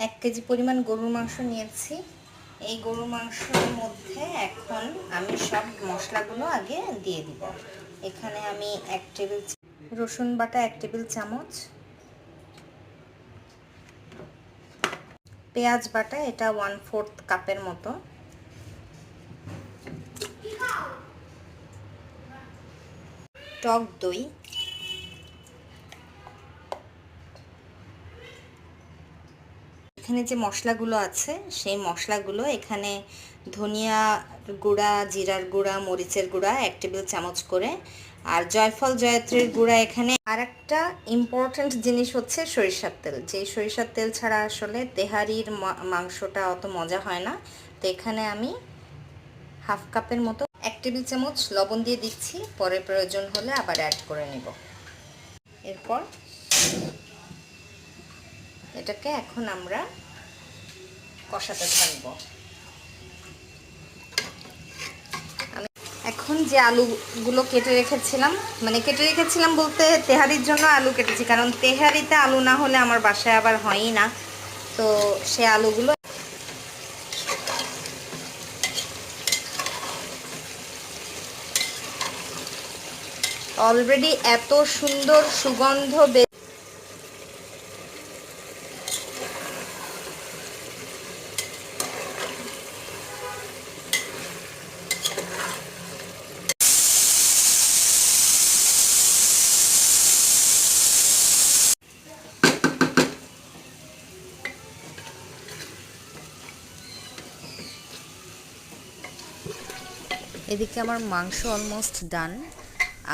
1 KG পরিমাণ গরুর মাংস নিয়েছি। এই গরুর মাংসের মধ্যে এখন আমি সব মশলাগুলো আগে দিয়ে দিব। এখানে আমি 1 টেবিল রসুন বাটা, 1 টেবিল চামচ পেঁয়াজ বাটা, এটা 1/4 কাপের মতো, টক দই, এখানে যে মশলাগুলো আছে সেই মশলাগুলো এখানে ধনিয়া গুঁড়া, জিরার গুঁড়া, মরিচের গুঁড়া 1 টেবিল চামচ করে, আর জয়ফল জয়ত্রীর গুঁড়া এখানে। আর একটা ইম্পর্ট্যান্ট জিনিস হচ্ছে সরিষার তেল। যে সরিষার তেল ছাড়া আসলে তেহারির মাংসটা অত মজা হয় না। তো এখানে আমি 1/2 কাপের মতো 1 টেবিল চামচ লবণ দিয়ে দিচ্ছি, পরে প্রয়োজন হলে আবার অ্যাড করে নেব। এরপর এটাকে এখন আমরা কষাতে থাকবো। আমি এখন যে আলুগুলো কেটে রেখেছিলাম বলতে তেহারির জন্য আলু কেটেছি, কারণ তেহারিতে আলু না হলে আমার বাসায় আবার হয়ই না। তো সে আলুগুলো অলরেডি এত সুন্দর সুগন্ধ এদিকে আমার মাংস অলমোস্ট ডান।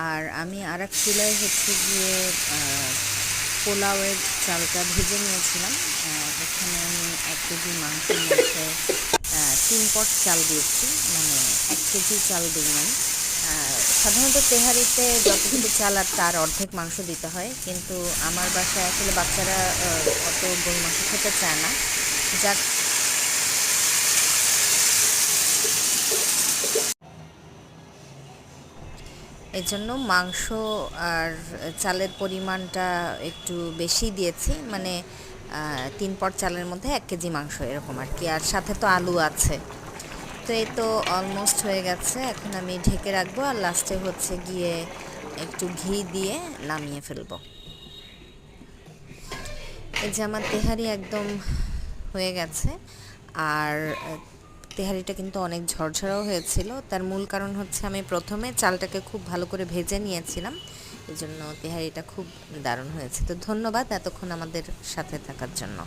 আর আমি আর এক চুলায় হচ্ছে গিয়ে পোলাওয়ের চালটা ভেজে নিয়েছিলাম। এখানে আমি 1 কেজি মাংসের মধ্যে 3 পট চাল দিয়েছি, মানে 1 কেজি চাল দিলাম। সাধারণত তেহারিতে যতটুকু চাল আর তার অর্ধেক মাংস দিতে হয়, কিন্তু আমার বাসায় আসলে বাচ্চারা অত গরু মাংস খেতে চায় না। যাক, এর জন্য মাংস আর চালের পরিমাণটা একটু বেশি দিয়েছি, মানে 3 পট চালের মধ্যে 1 কেজি মাংস এরকম আর কি। আর সাথে তো আলু আছে। তো এই তো অলমোস্ট হয়ে গেছে। এখন আমি ঢেকে রাখবো, আর লাস্টে হচ্ছে গিয়ে একটু ঘি দিয়ে নামিয়ে ফেলবো। এই যে আমার তেহারি একদম হয়ে গেছে। আর তেহারিটা কিন্তু অনেক ঝরঝরাও হয়েছিল। তার মূল কারণ হচ্ছে আমি প্রথমে চালটাকে খুব ভালো করে ভেজে নিয়েছিলাম, এজন্য তেহারিটা খুব দারুণ হয়েছে। তো ধন্যবাদ এতক্ষণ আমাদের সাথে থাকার জন্য।